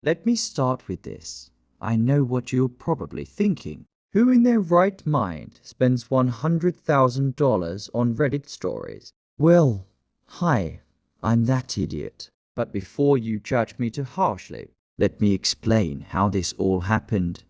Let me start with this. I know what you're probably thinking. Who in their right mind spends $100,000 on Reddit stories? Well, hi, I'm that idiot. But before you judge me too harshly, let me explain how this all happened.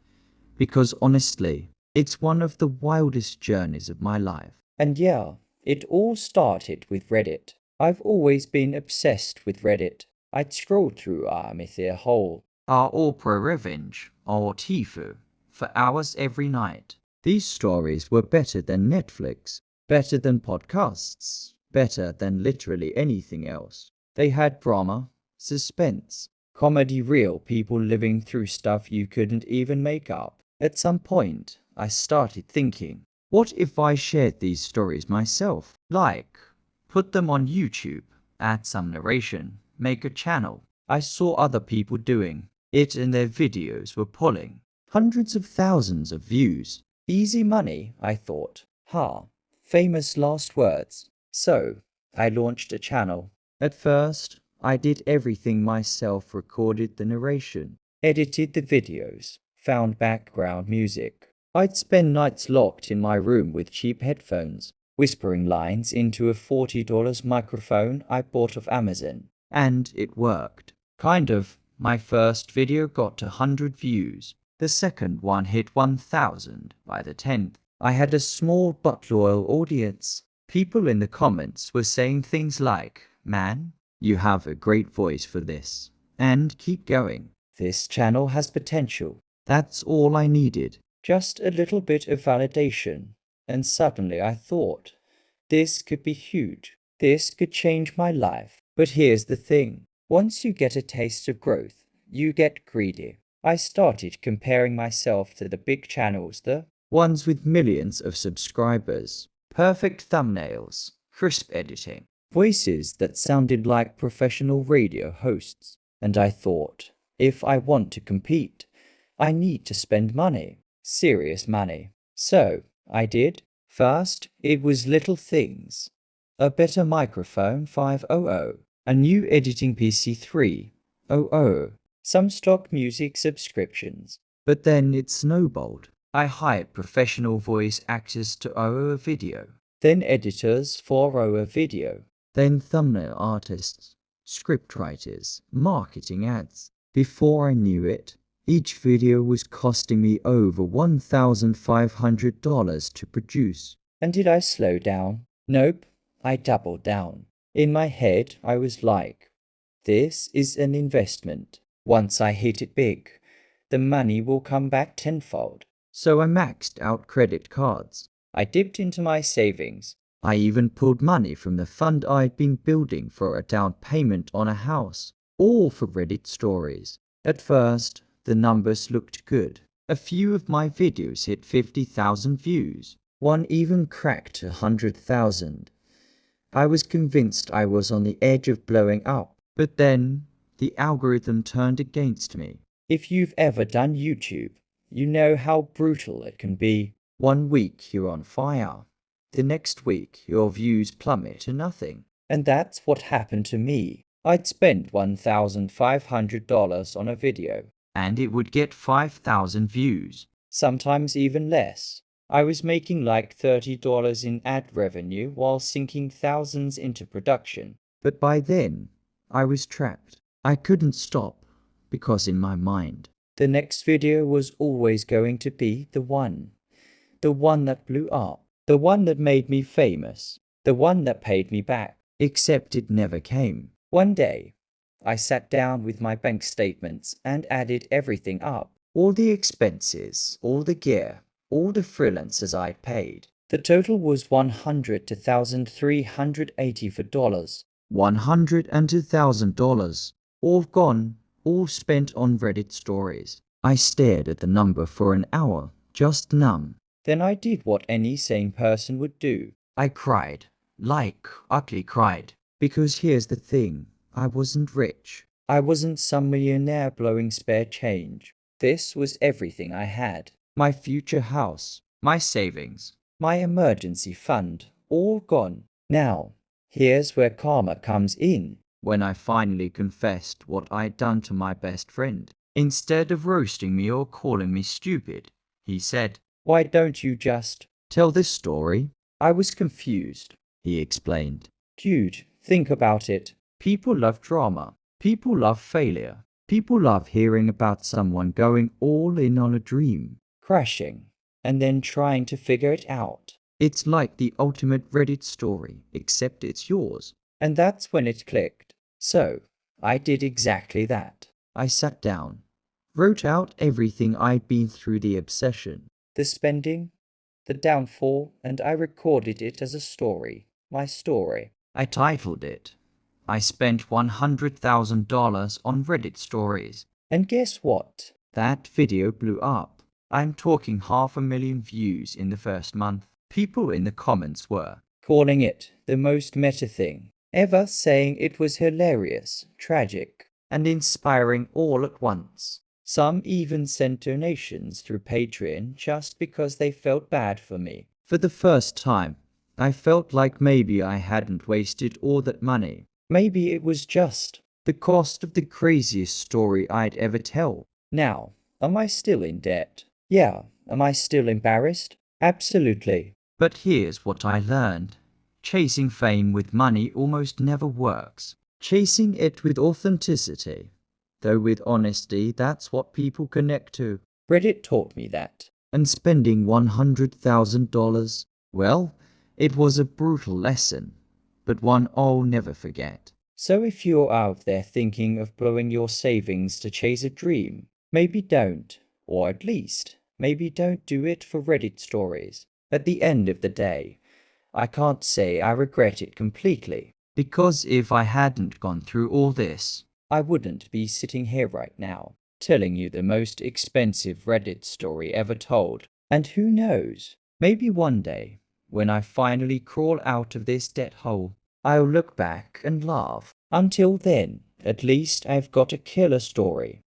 Because honestly, it's one of the wildest journeys of my life. And yeah, it all started with Reddit. I've always been obsessed with Reddit. I'd scroll through our Mythia Hole, our Oprah Revenge, or Tifu, for hours every night. These stories were better than Netflix, better than podcasts, better than literally anything else. They had drama, suspense, comedy, real people living through stuff you couldn't even make up. At some point, I started thinking, what if I shared these stories myself? Like, put them on YouTube, add some narration, make a channel. I saw other people doing it and their videos were pulling hundreds of thousands of views. Easy money, I thought. Famous last words. So, I launched a channel. At first, I did everything myself, recorded the narration, edited the videos, found background music. I'd spend nights locked in my room with cheap headphones, whispering lines into a $40 microphone I bought off Amazon. And it worked. Kind of. My first video got 100 views. The second one hit 1,000. By the 10th, I had a small but loyal audience. People in the comments were saying things like, "Man, you have a great voice for this. And keep going. This channel has potential." That's all I needed. Just a little bit of validation. And suddenly I thought, this could be huge. This could change my life. But here's the thing. Once you get a taste of growth, you get greedy. I started comparing myself to the big channels, the ones with millions of subscribers, perfect thumbnails, crisp editing, voices that sounded like professional radio hosts. And I thought, if I want to compete, I need to spend money. Serious money. So, I did. First, it was little things. A better microphone 500, a new editing PC 300, some stock music subscriptions. But then it snowballed. I hired professional voice actors to a video, then editors for a video, then thumbnail artists, scriptwriters, marketing ads. Before I knew it, each video was costing me over $1,500 to produce. And did I slow down? Nope, I doubled down. In my head, I was like, this is an investment. Once I hit it big, the money will come back tenfold. So I maxed out credit cards. I dipped into my savings. I even pulled money from the fund I'd been building for a down payment on a house, all for Reddit stories. At first, the numbers looked good. A few of my videos hit 50,000 views. One even cracked 100,000. I was convinced I was on the edge of blowing up. But then, the algorithm turned against me. If you've ever done YouTube, you know how brutal it can be. 1 week you're on fire. The next week your views plummet to nothing. And that's what happened to me. I'd spend $1,500 on a video, and it would get 5,000 views, sometimes even less. I was making like $30 in ad revenue while sinking thousands into production. But by then, I was trapped. I couldn't stop, because in my mind, the next video was always going to be the one that blew up, the one that made me famous, the one that paid me back. Except it never came. One day, I sat down with my bank statements and added everything up. All the expenses, all the gear, all the freelancers I'd paid. The total was $102,384. $102,000. All gone, all spent on Reddit stories. I stared at the number for an hour, just numb. Then I did what any sane person would do. I cried. Like, ugly cried. Because here's the thing. I wasn't rich. I wasn't some millionaire blowing spare change. This was everything I had. My future house, my savings, my emergency fund, all gone. Now, here's where karma comes in. When I finally confessed what I'd done to my best friend, Instead of roasting me or calling me stupid, he said, "Why don't you just tell this story?" I was confused. He explained, "Dude, think about it. People love drama. People love failure. People love hearing about someone going all in on a dream, crashing, and then trying to figure it out. It's like the ultimate Reddit story, except it's yours." And that's when it clicked. So, I did exactly that. I sat down, wrote out everything I'd been through, the obsession, the spending, the downfall, and I recorded it as a story. My story. I titled it, "I Spent $100,000 on Reddit Stories." And guess what? That video blew up. I'm talking 500,000 views in the first month. People in the comments were calling it the most meta thing ever, saying it was hilarious, tragic, and inspiring all at once. Some even sent donations through Patreon just because they felt bad for me. For the first time, I felt like maybe I hadn't wasted all that money. Maybe it was just the cost of the craziest story I'd ever tell. Now, am I still in debt? Yeah. Am I still embarrassed? Absolutely. But here's what I learned. Chasing fame with money almost never works. Chasing it with authenticity, though with honesty, that's what people connect to. Reddit taught me that. And spending $100,000, well, it was a brutal lesson, but one I'll never forget. So if you're out there thinking of blowing your savings to chase a dream, maybe don't, or at least, maybe don't do it for Reddit stories. At the end of the day, I can't say I regret it completely, because if I hadn't gone through all this, I wouldn't be sitting here right now, telling you the most expensive Reddit story ever told. And who knows, maybe one day, when I finally crawl out of this debt hole, I'll look back and laugh. Until then, at least I've got a killer story.